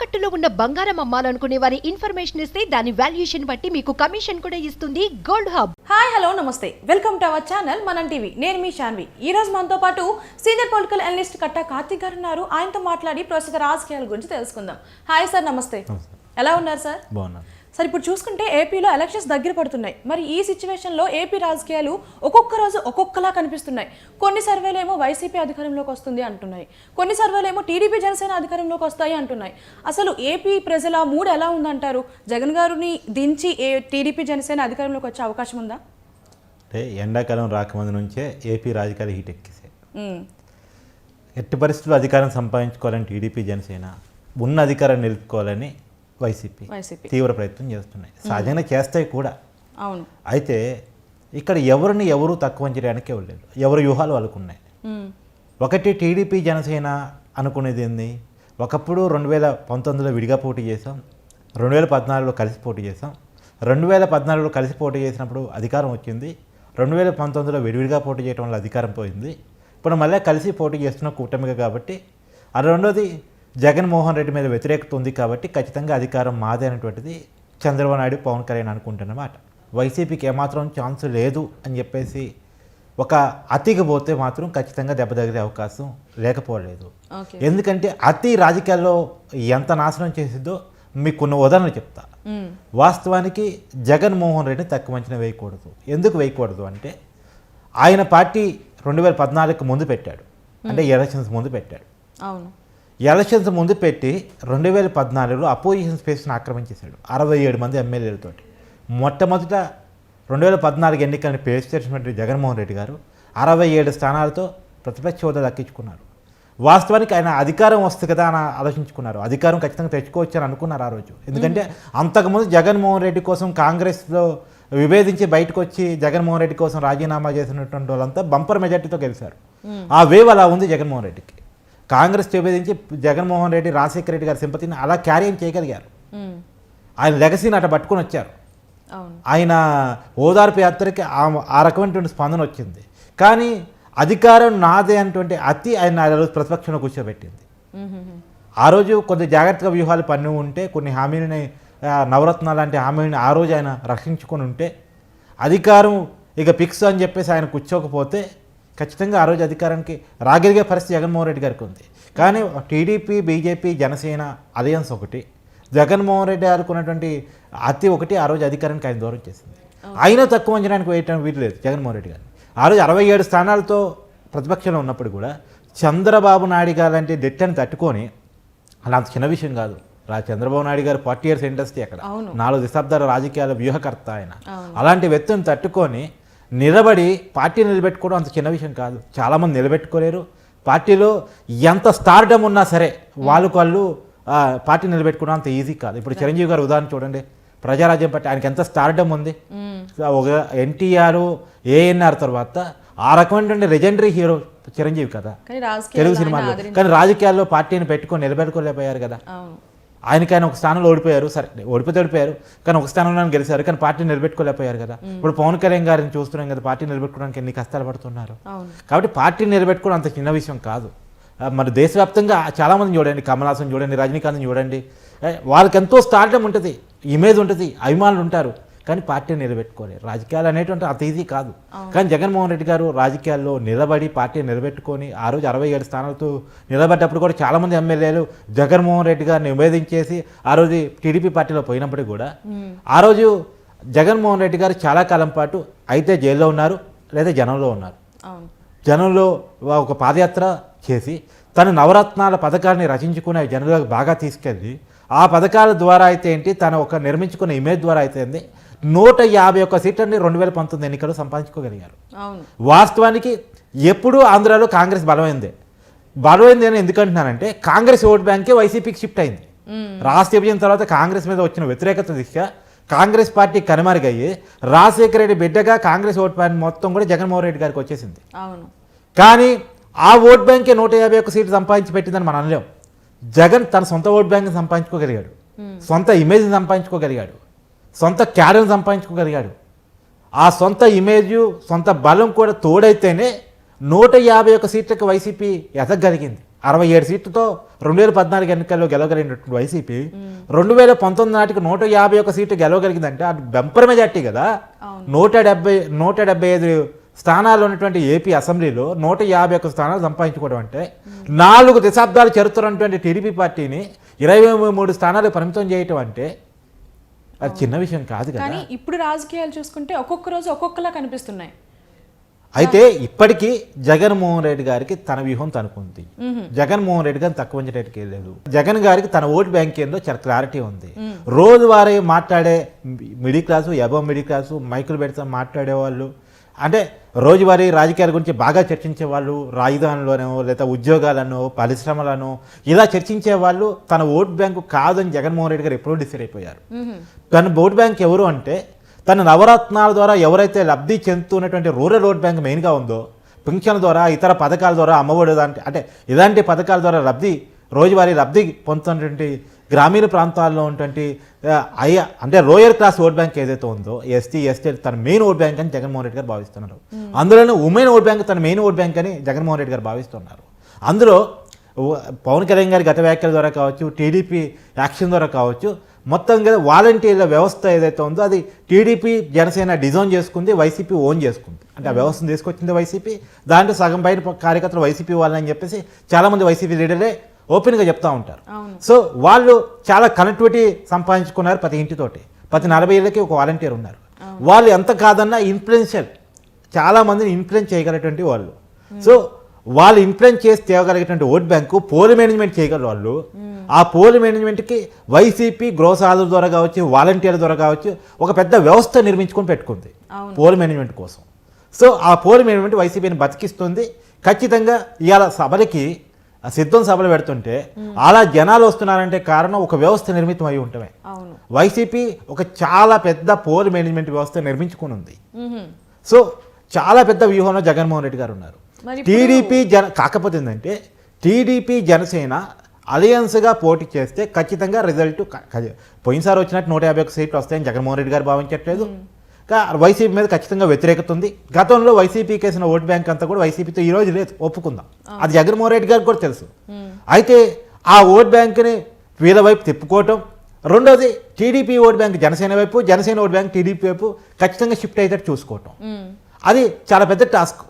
తాకట్టులో ఉన్న బంగారం అమ్మాలనుకునే వారి ఇన్ఫర్మేషన్ ఇస్తే దాని వాల్యుయేషన్ బట్టి మీకు కమిషన్ కూడా ఇస్తుంది గోల్డ్ హబ్. హాయ్ హలో నమస్తే, వెల్కమ్ టు అవర్ ఛానల్ మనం టీవీ. నేను మీ శాన్వి. ఈ రోజు మనతో పాటు సీనియర్ పొలిటికల్ అనలిస్ట్ కట్టా కార్తిక్ గారు ఉన్నారు. ఆయనతో మాట్లాడి ప్రస్తుత రాజకీయాల గురించి తెలుసుకుందాం. హాయ్ సార్, నమస్తే. ఎలా ఉన్నారు సార్? బాగున్నారు సార్. ఇప్పుడు చూసుకుంటే ఏపీలో ఎలక్షన్స్ దగ్గర పడుతున్నాయి. మరి ఈ సిచ్యువేషన్లో ఏపీ రాజకీయాలు ఒక్కొక్క రోజు ఒక్కొక్కలా కనిపిస్తున్నాయి. కొన్ని సర్వేలు ఏమో వైసీపీ అధికారంలోకి వస్తుంది అంటున్నాయి, కొన్ని సర్వేలు ఏమో టీడీపీ జనసేన అధికారంలోకి వస్తాయి అంటున్నాయి. అసలు ఏపీ ప్రజల మూడ్ ఎలా ఉందంటారు? జగన్ గారిని దించి టీడీపీ జనసేన అధికారంలోకి వచ్చే అవకాశం ఉందా? అంటే ఎండాకాలం రాకముందు నుంచే ఏపీ రాజకీయాలు హీట్ ఎక్కేసాయి. ఎట్టి పరిస్థితుల్లో అధికారం సంపాదించుకోవాలని టీడీపీ జనసేన, ఉన్న అధికారాన్ని నిలుపుకోవాలని వైసీపీ తీవ్ర ప్రయత్నం చేస్తున్నాయి. సహజంగా చేస్తాయి కూడా. అవును. అయితే ఇక్కడ ఎవరు తక్కువ చేయడానికి ఇవ్వలేదు. ఎవరి వ్యూహాలు వాళ్ళకున్నాయి. ఒకటి టీడీపీ జనసేన అనుకునేది ఏంది, ఒకప్పుడు 2019లో విడిగా పోటీ చేసాం, 2014లో కలిసి పోటీ చేసాం, 2014లో కలిసి పోటీ చేసినప్పుడు అధికారం వచ్చింది, 2019లో విడివిడిగా పోటీ చేయడం వల్ల అధికారం పోయింది, ఇప్పుడు మళ్ళీ కలిసి పోటీ చేస్తున్న కూటమిగా కాబట్టి. అది రెండోది, జగన్మోహన్ రెడ్డి మీద వ్యతిరేకత ఉంది కాబట్టి ఖచ్చితంగా అధికారం మాదే అనేటువంటిది చంద్రబాబు నాయుడు, పవన్ కళ్యాణ్ అనుకుంటున్నమాట. వైసీపీకి ఏమాత్రం ఛాన్స్ లేదు అని చెప్పేసి ఒక అతికి పోతే మాత్రం ఖచ్చితంగా దెబ్బ తగిలే అవకాశం లేకపోలేదు. ఎందుకంటే అతి రాజకీయాల్లో ఎంత నాశనం చేసిందో మీకు కొన్ని ఉదాహరణలు చెప్తా. వాస్తవానికి జగన్మోహన్ రెడ్డిని తక్కువ అంచనా వేయకూడదు. ఎందుకు వేయకూడదు అంటే, ఆయన పార్టీ 2014కి ముందు పెట్టాడు, అంటే ఎలక్షన్స్ ముందు పెట్టాడు. అవును. ఎలక్షన్స్ ముందు పెట్టి 2014లో అపోజిషన్ స్పేస్ని ఆక్రమించేశాడు 67 మంది ఎమ్మెల్యేలతో. మొట్టమొదట 2014 ఎన్నికలను పేస్ చేసినటువంటి జగన్మోహన్ రెడ్డి గారు 67 స్థానాలతో ప్రతిపక్ష హోదా దక్కించుకున్నారు. వాస్తవానికి ఆయన అధికారం వస్తుంది కదా అని ఆలోచించుకున్నారు. అధికారం ఖచ్చితంగా తెచ్చుకోవచ్చు అని అనుకున్నారు ఆ రోజు. ఎందుకంటే అంతకుముందు జగన్మోహన్ రెడ్డి కోసం కాంగ్రెస్లో విభేదించి బయటకు వచ్చి జగన్మోహన్ రెడ్డి కోసం రాజీనామా చేసినటువంటి వాళ్ళంతా బంపర్ మెజార్టీతో గెలిచారు. ఆ వేవ్ అలా ఉంది జగన్మోహన్ రెడ్డికి. కాంగ్రెస్ విభేదించి జగన్మోహన్ రెడ్డి, రాజశేఖర రెడ్డి గారి సింపతిని అలా క్యారీ చేయగలిగారు. ఆయన లెగసీని అట్లా పట్టుకొని వచ్చారు. ఆయన ఓదార్పు యాత్రకి ఆ రకమైనటువంటి స్పందన వచ్చింది. కానీ అధికారం నాదే అన్నటువంటి అతి ఆయన ఆ రోజు ప్రతిపక్షంలో కూర్చోబెట్టింది. ఆ రోజు కొద్ది జాగ్రత్తగా వ్యూహాలు పన్ను ఉంటే, కొన్ని హామీలని, నవరత్నాలు లాంటి హామీని ఆ రోజు ఆయన రక్షించుకొని ఉంటే, అధికారం ఇక ఫిక్స్ అని చెప్పేసి ఆయన కూర్చోకపోతే ఖచ్చితంగా ఆ రోజు అధికారానికి రాగలిగే పరిస్థితి జగన్మోహన్ రెడ్డి గారికి ఉంది. కానీ టీడీపీ, బీజేపీ, జనసేన అలయన్స్ ఒకటి, జగన్మోహన్ రెడ్డి అనుకున్నటువంటి అతి ఒకటి ఆ రోజు అధికారానికి ఆయన దూరం చేసింది. అయినా తక్కువ అంచనానికి వేయటం వీలు జగన్మోహన్ రెడ్డి గారు. ఆ రోజు 67 స్థానాలతో ప్రతిపక్షంలో ఉన్నప్పుడు కూడా చంద్రబాబు నాయుడు గారు లాంటి దిట్టని తట్టుకొని, అలా అంత చిన్న విషయం కాదు. చంద్రబాబు నాయుడు గారు 40 years ఇండస్ట్రీ, అక్కడ 4 దశాబ్దాల రాజకీయాల వ్యూహకర్త ఆయన. అలాంటి వ్యక్తిని తట్టుకొని నిలబడి పార్టీ నిలబెట్టుకోవడం అంత చిన్న విషయం కాదు. చాలామంది నిలబెట్టుకోలేరు. పార్టీలో ఎంత స్టార్డమ్ ఉన్నా సరే వాళ్ళు పార్టీ నిలబెట్టుకోవడం అంత ఈజీ కాదు. ఇప్పుడు చిరంజీవి గారు ఉదాహరణ చూడండి. ప్రజారాజ్యం పార్టీ, ఆయనకి ఎంత స్టార్డమ్ ఉంది. ఒక ఎన్టీఆర్, ఏఎన్ఆర్ తర్వాత ఆ రకమైనటువంటి లెజెండరీ హీరో చిరంజీవి కదా తెలుగు సినిమాలో. కానీ రాజకీయాల్లో పార్టీని పెట్టుకొని నిలబెట్టుకోలేకపోయారు కదా. ఆయనకైనా ఒక స్థానంలో ఓడిపోయారు. సరే, ఓడిపోయారు, కానీ ఒక స్థానంలో గెలిచారు, కానీ పార్టీని నిలబెట్టుకోలేకపోయారు కదా. ఇప్పుడు పవన్ కళ్యాణ్ గారిని చూస్తున్నాం కదా, పార్టీ నిలబెట్టుకోవడానికి ఎన్ని కష్టాలు పడుతున్నారు. కాబట్టి పార్టీని నిలబెట్టుకోవడం అంత చిన్న విషయం కాదు. మరి దేశవ్యాప్తంగా చాలామంది చూడండి, కమల్ హాసన్ చూడండి, రజనీకాంత్ చూడండి, వాళ్ళకి ఎంతో స్టార్డమ్ ఉంటుంది, ఇమేజ్ ఉంటుంది, అభిమానులు ఉంటారు, కానీ పార్టీని నిలబెట్టుకోలేరు. రాజకీయాలు అనేటువంటి అంత ఈజీ కాదు. కానీ జగన్మోహన్ రెడ్డి గారు రాజకీయాల్లో నిలబడి పార్టీని నిలబెట్టుకొని ఆ రోజు 67 స్థానాలతో నిలబడ్డప్పుడు కూడా చాలామంది ఎమ్మెల్యేలు జగన్మోహన్ రెడ్డి గారిని నివేదించేసి ఆ రోజు టీడీపీ పార్టీలో పోయినప్పటికీ కూడా ఆ రోజు జగన్మోహన్ రెడ్డి గారు చాలా కాలం పాటు అయితే జైల్లో ఉన్నారు, లేదా జనంలో ఉన్నారు. జనంలో ఒక పాదయాత్ర చేసి తను నవరత్నాల పథకాన్ని రచించుకునే జనంలోకి బాగా తీసుకెళ్ళి, ఆ పథకాల ద్వారా అయితే ఏంటి, తను ఒక నిర్మించుకున్న ఇమేజ్ ద్వారా అయితే 151 సీట్లని 2019 ఎన్నికలు సంపాదించుకోగలిగారు. వాస్తవానికి ఎప్పుడూ ఆంధ్రాలో కాంగ్రెస్ బలమైంది అని ఎందుకంటున్నానంటే, కాంగ్రెస్ ఓట్ బ్యాంకే వైసీపీకి షిఫ్ట్ అయింది. రాష్ట్ర విభజన తర్వాత కాంగ్రెస్ మీద వచ్చిన వ్యతిరేకత దిశగా కాంగ్రెస్ పార్టీ కనుమరుగయ్యి రాజశేఖర రెడ్డి బిడ్డగా కాంగ్రెస్ ఓట్ బ్యాంక్ మొత్తం కూడా జగన్మోహన్ రెడ్డి గారికి వచ్చేసింది. కానీ ఆ ఓట్ బ్యాంకే 151 సీట్లు సంపాదించి పెట్టిందని మనం అనలేం. జగన్ తన సొంత ఓట్ బ్యాంక్ని సంపాదించుకోగలిగాడు, సొంత ఇమేజ్ని సంపాదించుకోగలిగాడు, సొంత క్యాడర్ని సంపాదించుకోగలిగాడు. ఆ సొంత ఇమేజ్, సొంత బలం కూడా తోడైతేనే 151 సీట్లకు వైసీపీ ఎదగలిగింది. 67 సీట్లతో 2014 ఎన్నికల్లో గెలవగలిగినటువంటి వైసీపీ 2019 నాటికి 151 సీట్లు గెలవగలిగిందంటే అది బెంపర్ మెజార్టీ కదా. 175 స్థానాలు ఉన్నటువంటి ఏపీ అసెంబ్లీలో 151 స్థానాలు సంపాదించుకోవడం అంటే 4 దశాబ్దాలు చరిత్ర ఉన్నటువంటి టీడీపీ పార్టీని 23 స్థానాలు పరిమితం చేయటం అంటే అది చిన్న విషయం కాదు కదా. కానీ ఇప్పుడు రాజకీయాలు చూసుకుంటే ఒక్కొక్క రోజు ఒక్కొక్కలా కనిపిస్తున్నాయి. అయితే ఇప్పటికీ జగన్మోహన్ రెడ్డి గారికి తన వ్యూహం తనుకుంది. జగన్మోహన్ రెడ్డి గారిని తక్కువ వంచడానికి లేదు. జగన్ గారికి తన ఓటు బ్యాంక్ ఏందో చాలా క్లారిటీ ఉంది. రోజువారీ మాట్లాడే middle class, above middle class, మైకులు పెడతా మాట్లాడే వాళ్ళు, అంటే రోజువారీ రాజకీయాల గురించి బాగా చర్చించే వాళ్ళు, రాజధానిలోనో లేదా ఉద్యోగాలను, పరిశ్రమలను ఇలా చర్చించే వాళ్ళు తన ఓటు బ్యాంకు కాదని జగన్మోహన్ రెడ్డి గారు ఎప్పుడూ డిసైడ్ అయిపోయారు. తన ఓటు బ్యాంక్ ఎవరు అంటే తన నవరత్నాల ద్వారా ఎవరైతే లబ్ధి చెందుతున్నటువంటి రూరల్ ఓట్ బ్యాంక్ మెయిన్గా ఉందో, పింఛన్ ద్వారా, ఇతర పథకాల ద్వారా, అమ్మఒడి అంటే ఇలాంటి పథకాల ద్వారా రోజువారీ లబ్ధి పొందుతున్నటువంటి గ్రామీణ ప్రాంతాల్లో ఉన్నటువంటి అంటే లోయర్ క్లాస్ ఓట్ బ్యాంక్ ఏదైతే ఉందో, ఎస్టీ తన మెయిన్ ఓట్ బ్యాంక్ అని జగన్మోహన్ రెడ్డి గారు భావిస్తున్నారు. అందులోనే ఉమెన్ ఓట్ బ్యాంక్ తన మెయిన్ ఓట్ బ్యాంక్ అని జగన్మోహన్ రెడ్డి గారు భావిస్తున్నారు. అందులో పవన్ కళ్యాణ్ గారి గత వ్యాఖ్యల ద్వారా కావచ్చు, టీడీపీ యాక్షన్ ద్వారా కావచ్చు, మొత్తంగా వాలంటీర్ల వ్యవస్థ ఏదైతే ఉందో అది టీడీపీ జనసేన డిజైన్ చేసుకుంది, వైసీపీ ఓన్ చేసుకుంది. అంటే ఆ వ్యవస్థను తీసుకొచ్చింది వైసీపీ, దాంట్లో సగం పైన కార్యకర్తలు వైసీపీ వాళ్ళని చెప్పేసి చాలామంది వైసీపీ లీడర్లే ఓపెన్గా చెప్తా ఉంటారు. సో వాళ్ళు చాలా కనెక్టివిటీ సంపాదించుకున్నారు ప్రతి ఇంటితోటి. ప్రతి 40 ఏళ్ళకి ఒక వాలంటీర్ ఉన్నారు. వాళ్ళు ఎంత కాదన్నా ఇన్ఫ్లుయెన్షియల్, చాలామందిని ఇన్ఫ్లుయెన్స్ చేయగలిగినటువంటి వాళ్ళు. సో వాళ్ళు ఇన్ఫ్లుయెన్స్ చేసి తేగలిగేటువంటి ఓట్ బ్యాంకు పోల్ మేనేజ్మెంట్ చేయగలరు వాళ్ళు. ఆ పోల్ మేనేజ్మెంట్కి వైసీపీ గృహసాధుల ద్వారా కావచ్చు, వాలంటీర్ల ద్వారా కావచ్చు ఒక పెద్ద వ్యవస్థ నిర్మించుకొని పెట్టుకుంది పోల్ మేనేజ్మెంట్ కోసం. సో ఆ పోల్ మేనేజ్మెంట్ వైసీపీని బతికిస్తుంది. ఖచ్చితంగా ఇవాళ సభలకి సిద్ధం సభలు పెడుతుంటే అలా జనాలు వస్తున్నారంటే కారణం ఒక వ్యవస్థ నిర్మితం అయి ఉండటమే. వైసీపీ ఒక చాలా పెద్ద పోల్ మేనేజ్మెంట్ వ్యవస్థ నిర్మించుకుని ఉంది. సో చాలా పెద్ద వ్యూహంలో జగన్మోహన్ రెడ్డి గారు ఉన్నారు. టీడీపీ కాకపోతే ఏంటంటే టీడీపీ జనసేన అలయన్స్గా పోటీ చేస్తే ఖచ్చితంగా రిజల్ట్ పోయినసారి వచ్చినట్టు 151 సీట్లు వస్తాయని జగన్మోహన్ రెడ్డి గారు భావించట్లేదు. వైసీపీ మీద ఖచ్చితంగా వ్యతిరేకత ఉంది. గతంలో వైసీపీకి వేసిన ఓట్ బ్యాంక్ అంతా కూడా వైసీపీతో ఈ రోజు లేదు, ఒప్పుకుందాం. అది జగన్మోహన్ రెడ్డి గారికి కూడా తెలుసు. అయితే ఆ ఓట్ బ్యాంక్ని వీళ్ళ వైపు తిప్పుకోవటం, రెండోది టీడీపీ ఓట్ బ్యాంక్ జనసేన వైపు, జనసేన ఓట్ బ్యాంక్ టీడీపీ వైపు ఖచ్చితంగా షిఫ్ట్ అయితే చూసుకోవటం, అది చాలా పెద్ద టాస్క్.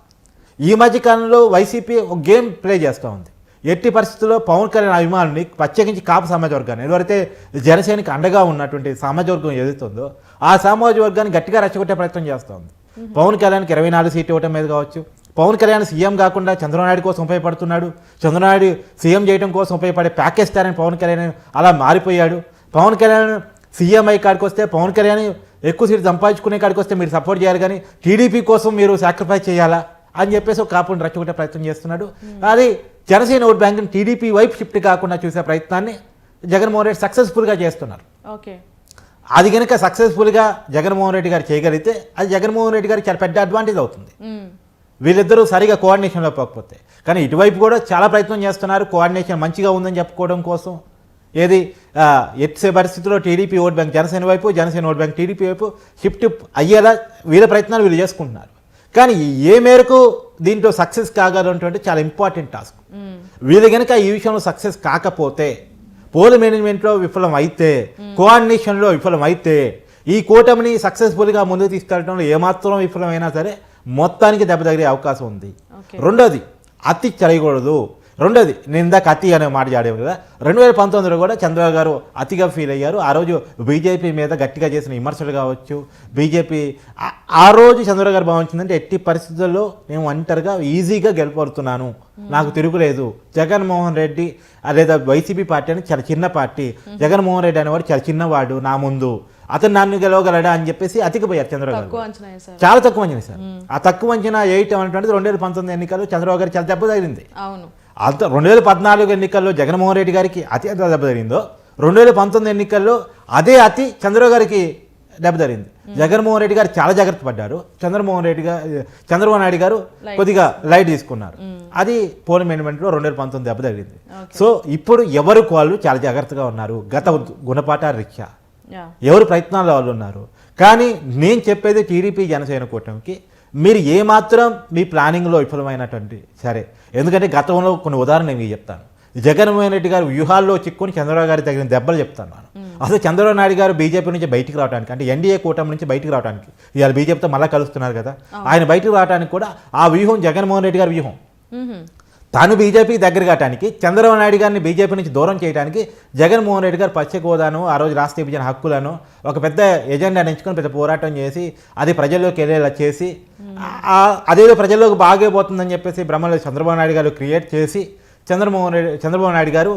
ఈ మధ్య కాలంలో వైసీపీ ఒక గేమ్ ప్లే చేస్తూ ఉంది. ఎట్టి పరిస్థితుల్లో పవన్ కళ్యాణ్ అభిమానుల్ని, ప్రత్యేకించి కాపు సమాజ వర్గాన్ని, ఎవరైతే జనసేనకి అండగా ఉన్నటువంటి సమాజ వర్గం ఏదైతుందో ఆ సమాజ వర్గాన్ని గట్టిగా రెచ్చగొట్టే ప్రయత్నం చేస్తూ ఉంది. పవన్ కళ్యాణ్కి 24 సీట్లు ఇవ్వటం మీద కావచ్చు, పవన్ కళ్యాణ్ సీఎం కాకుండా చంద్రబాబు నాయుడు కోసం ఉపయోగపడుతున్నాడు, చంద్రబాబు నాయుడు సీఎం చేయడం కోసం ఉపయోగపడే ప్యాకేజ్ ఇస్తారని పవన్ కళ్యాణ్ అలా మారిపోయాడు. పవన్ కళ్యాణ్ సీఎం అయ్యే కాడికి వస్తే, పవన్ కళ్యాణ్ ఎక్కువ సీట్లు సంపాదించుకునే కాడికి వస్తే మీరు సపోర్ట్ చేయాలి, కానీ టీడీపీ కోసం మీరు సాక్రిఫైస్ చేయాలా అని చెప్పేసి ఒక కాపుని రెచ్చగొట్టే ప్రయత్నం చేస్తున్నాడు. అది జనసేన ఓట్ బ్యాంక్ని టీడీపీ వైపు షిఫ్ట్ కాకుండా చూసే ప్రయత్నాన్ని జగన్మోహన్ రెడ్డి సక్సెస్ఫుల్గా చేస్తున్నారు. అది కనుక సక్సెస్ఫుల్గా జగన్మోహన్ రెడ్డి గారు చేయగలిగితే అది జగన్మోహన్ రెడ్డి గారికి చాలా పెద్ద అడ్వాంటేజ్ అవుతుంది. వీళ్ళిద్దరూ సరిగా కోఆర్డినేషన్లో పోకపోతే. కానీ ఇటువైపు కూడా చాలా ప్రయత్నం చేస్తున్నారు కోఆర్డినేషన్ మంచిగా ఉందని చెప్పుకోవడం కోసం. ఏది ఎట్సే పరిస్థితుల్లో టీడీపీ ఓట్ బ్యాంక్ జనసేన వైపు, జనసేన ఓట్ బ్యాంక్ టీడీపీ వైపు షిఫ్ట్ అయ్యేలా వీళ్ళ ప్రయత్నాలు వీళ్ళు చేసుకుంటున్నారు. కానీ ఏ మేరకు దీంట్లో సక్సెస్ కాగలటువంటి చాలా ఇంపార్టెంట్ టాస్క్. వీళ్ళు కనుక ఈ విషయంలో సక్సెస్ కాకపోతే, పోల్ మేనేజ్మెంట్లో విఫలం అయితే, కోఆర్డినేషన్లో విఫలం అయితే, ఈ కూటమిని సక్సెస్ఫుల్గా ముందుకు తీసుకెళ్ళడంలో ఏమాత్రం విఫలమైనా సరే మొత్తానికి దెబ్బ తగిలే అవకాశం ఉంది. రెండోది అతి చేయకూడదు. రెండోది నేను ఇందాక అతి అనే మాట జాడేవారు కదా, 2019లో కూడా చంద్రబాబు గారు అతిగా ఫీల్ అయ్యారు. ఆ రోజు బీజేపీ మీద గట్టిగా చేసిన విమర్శలు కావచ్చు, బీజేపీ ఆ రోజు చంద్రబాబు గారు భావించిందంటే ఎట్టి పరిస్థితుల్లో నేను ఒంటరిగా ఈజీగా గెలుపడుతున్నాను, నాకు తిరుగులేదు. జగన్మోహన్ రెడ్డి లేదా వైసీపీ పార్టీ అని చాలా చిన్న పార్టీ, జగన్మోహన్ రెడ్డి అనేవాడు చాలా చిన్నవాడు, నా ముందు అతను నన్ను గెలవగలడా అని చెప్పేసి అతికిపోయారు చంద్రబాబు గారు. చాలా తక్కువ అంచనా సార్. ఆ తక్కువ అంచనా వేయటం అనేటువంటిది 2019 ఎన్నికల్లో చంద్రబాబు గారు చాలా దెబ్బ తగిలింది. అంత 2014 ఎన్నికల్లో జగన్మోహన్ రెడ్డి గారికి అతి ఎంత దెబ్బ జరిగిందో 2019 ఎన్నికల్లో అదే అతి చంద్రబాబు గారికి దెబ్బ జరిగింది. జగన్మోహన్ రెడ్డి గారు చాలా జాగ్రత్త పడ్డారు, చంద్రబాబు నాయుడు గారు కొద్దిగా లైట్ తీసుకున్నారు. అది పోల్ మేనేజ్మెంట్లో 2019 దెబ్బ జరిగింది. సో ఇప్పుడు ఎవరికి వాళ్ళు చాలా జాగ్రత్తగా ఉన్నారు. గత గుణపాఠాల రీత్యా ఎవరు ప్రయత్నాలు వాళ్ళు ఉన్నారు. కానీ నేను చెప్పేది టీడీపీ జనసేన కూటమికి మీరు ఏమాత్రం మీ ప్లానింగ్లో విఫలమైనటువంటి సరే, ఎందుకంటే గతంలో కొన్ని ఉదాహరణలు మీకు చెప్తాను. జగన్మోహన్ రెడ్డి గారు వ్యూహాల్లో చిక్కుని చంద్రబాబు గారి తగిన దెబ్బలు చెప్తాను. అసలు చంద్రబాబు నాయుడు గారు బీజేపీ నుంచి బయటికి రావడానికి, అంటే ఎన్డీఏ కూటమి నుంచి బయటికి రావడానికి, ఇవాళ బీజేపీతో మళ్ళీ కలుస్తున్నారు కదా, ఆయన బయటకు రావడానికి కూడా ఆ వ్యూహం జగన్మోహన్ రెడ్డి గారి వ్యూహం. తాను బీజేపీకి దగ్గర కావడానికి, చంద్రబాబు నాయుడు గారిని బీజేపీ నుంచి దూరం చేయడానికి జగన్మోహన్ రెడ్డి గారు ప్రత్యేక హోదాను, ఆ రోజు రాష్ట్ర విభజన హక్కులను ఒక పెద్ద ఎజెండా ఎంచుకొని పెద్ద పోరాటం చేసి అది ప్రజల్లోకి వెళ్ళేలా చేసి అదేదో ప్రజల్లోకి బాగైపోతుందని చెప్పేసి భ్రమలో చంద్రబాబు నాయుడు గారు క్రియేట్ చేసి చంద్రబాబు నాయుడు గారు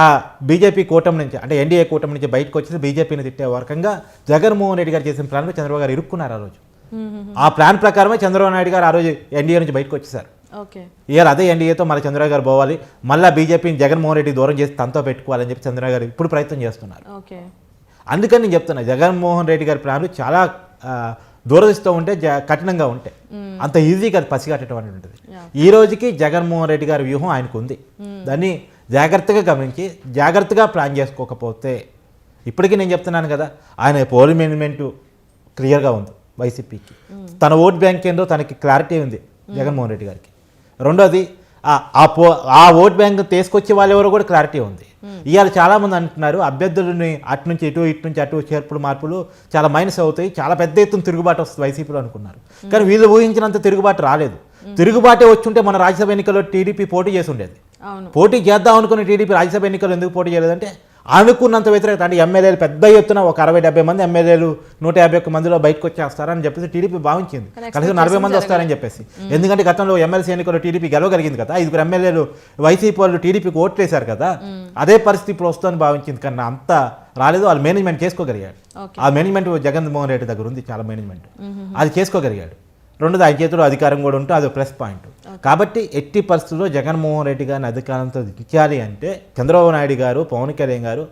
ఆ బీజేపీ కూటమి నుంచి, అంటే ఎన్డీఏ కూటమి నుంచి బయటకు వచ్చేసి బీజేపీని తిట్టే వర్గంగా జగన్మోహన్ రెడ్డి గారు చేసిన ప్లాన్లో చంద్రబాబు గారు ఇరుక్కున్నారు. ఆ రోజు ఆ ప్లాన్ ప్రకారమే చంద్రబాబు నాయుడు గారు ఆ రోజు ఎన్డీఏ నుంచి బయటకు వచ్చేసారు. ఇవాళ అదే ఎన్డీఏతో మళ్ళీ చంద్రబాబు గారు పోవాలి, మళ్ళీ బీజేపీని జగన్మోహన్ రెడ్డి దూరం చేసి తనతో పెట్టుకోవాలని చెప్పి చంద్రబాబు గారు ఇప్పుడు ప్రయత్నం చేస్తున్నారు. అందుకని నేను చెప్తున్నా, జగన్మోహన్ రెడ్డి గారి ప్లాన్లు చాలా దూరదిస్తూ ఉంటే కఠినంగా ఉంటాయి. అంత ఈజీగా అది పసిగట్టడం అనేది ఉంటుంది. ఈ రోజుకి జగన్మోహన్ రెడ్డి గారి వ్యూహం ఆయనకు ఉంది. దాన్ని జాగ్రత్తగా గమనించి జాగ్రత్తగా ప్లాన్ చేసుకోకపోతే, ఇప్పటికీ నేను చెప్తున్నాను కదా, ఆయన పోల్ మేనేజ్మెంట్ క్లియర్గా ఉంది వైసీపీకి. తన ఓట్ బ్యాంక్ ఏందో తనకి క్లారిటీ ఉంది జగన్మోహన్ రెడ్డి గారికి. రెండోది ఆ ఓట్ బ్యాంక్ తీసుకొచ్చే వాళ్ళు ఎవరో కూడా క్లారిటీ ఉంది. ఇవాళ చాలామంది అంటున్నారు అభ్యర్థులని అటు నుంచి ఇటు అటు చేర్పులు మార్పులు చాలా మైనస్ అవుతాయి, చాలా పెద్ద ఎత్తున తిరుగుబాటు వస్తుంది వైసీపీలో అనుకున్నారు. కానీ వీళ్ళు ఊహించినంత తిరుగుబాటు రాలేదు. తిరుగుబాటే వచ్చుంటే మన రాజ్యసభ ఎన్నికల్లో టీడీపీ పోటీ చేసి ఉండేది. పోటీ చేద్దాం అనుకుని టీడీపీ రాజ్యసభ ఎన్నికల్లో ఎందుకు పోటీ చేయలేదంటే అనుకున్నంత వ్యతిరేకత, అంటే ఎమ్మెల్యేలు పెద్ద ఎత్తున ఒక 60-70 మంది ఎమ్మెల్యేలు 151 మందిలో బయటకు వచ్చేస్తారని చెప్పేసి టీడీపీ భావించింది. కనీసం 40 మంది వస్తారని చెప్పేసి. ఎందుకంటే గతంలో ఎమ్మెల్సీ ఎన్నికల్లో టీడీపీ గెలవగలిగింది కదా, 5 ఎమ్మెల్యేలు వైసీపీ వాళ్ళు టీడీపీకి ఓట్లేశారు కదా, అదే పరిస్థితి ఇప్పుడు వస్తుందని భావించింది. కానీ అంత రాలేదు. వాళ్ళు మేనేజ్మెంట్ చేసుకోగలిగాడు. ఆ మేనేజ్మెంట్ జగన్మోహన్ రెడ్డి దగ్గర ఉంది, చాలా మేనేజ్మెంట్, అది చేసుకోగలిగాడు. రెండోది ఆయన చేతిలో అధికారం కూడా ఉంటే అది ప్లస్ పాయింట్. కాబట్టి ఎట్టి పరిస్థితుల్లో జగన్మోహన్ రెడ్డి గారిని అధికారంతో దించాలి అంటే చంద్రబాబు నాయుడు గారు, పవన్ కళ్యాణ్ గారు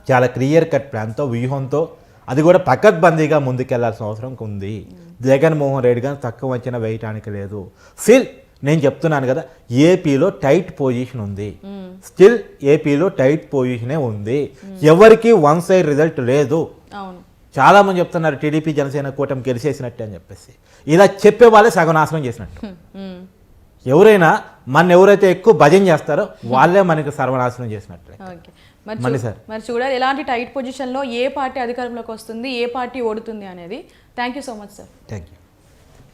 చాలా క్లియర్ కట్ ప్లాన్తో, వ్యూహంతో, అది కూడా పకడ్బందీగా ముందుకెళ్లాల్సిన అవసరం ఉంది. జగన్మోహన్ రెడ్డి గారిని తక్కువ అంచనా వేయటానికి లేదు. స్టిల్ నేను చెప్తున్నాను కదా, ఏపీలో టైట్ పొజిషన్ ఉంది. స్టిల్ ఏపీలో టైట్ పొజిషనే ఉంది. ఎవరికి వన్ సైడ్ రిజల్ట్ లేదు. చాలామంది చెప్తున్నారు టీడీపీ జనసేన కూటమి గెలిచేసినట్టే అని చెప్పేసి. ఇలా చెప్పే వాళ్ళే సగం నాశనం చేసినట్టు. ఎవరైనా ఎవరైతే ఎక్కువ భజన చేస్తారో వాళ్ళే మనకి సర్వనాశనం చేసినట్లే. మరి చూడాలి ఎలాంటి టైట్ పొజిషన్లో ఏ పార్టీ అధికారంలోకి వస్తుంది, ఏ పార్టీ ఓడుతుంది అనేది. Thank you so much sir. Thank you.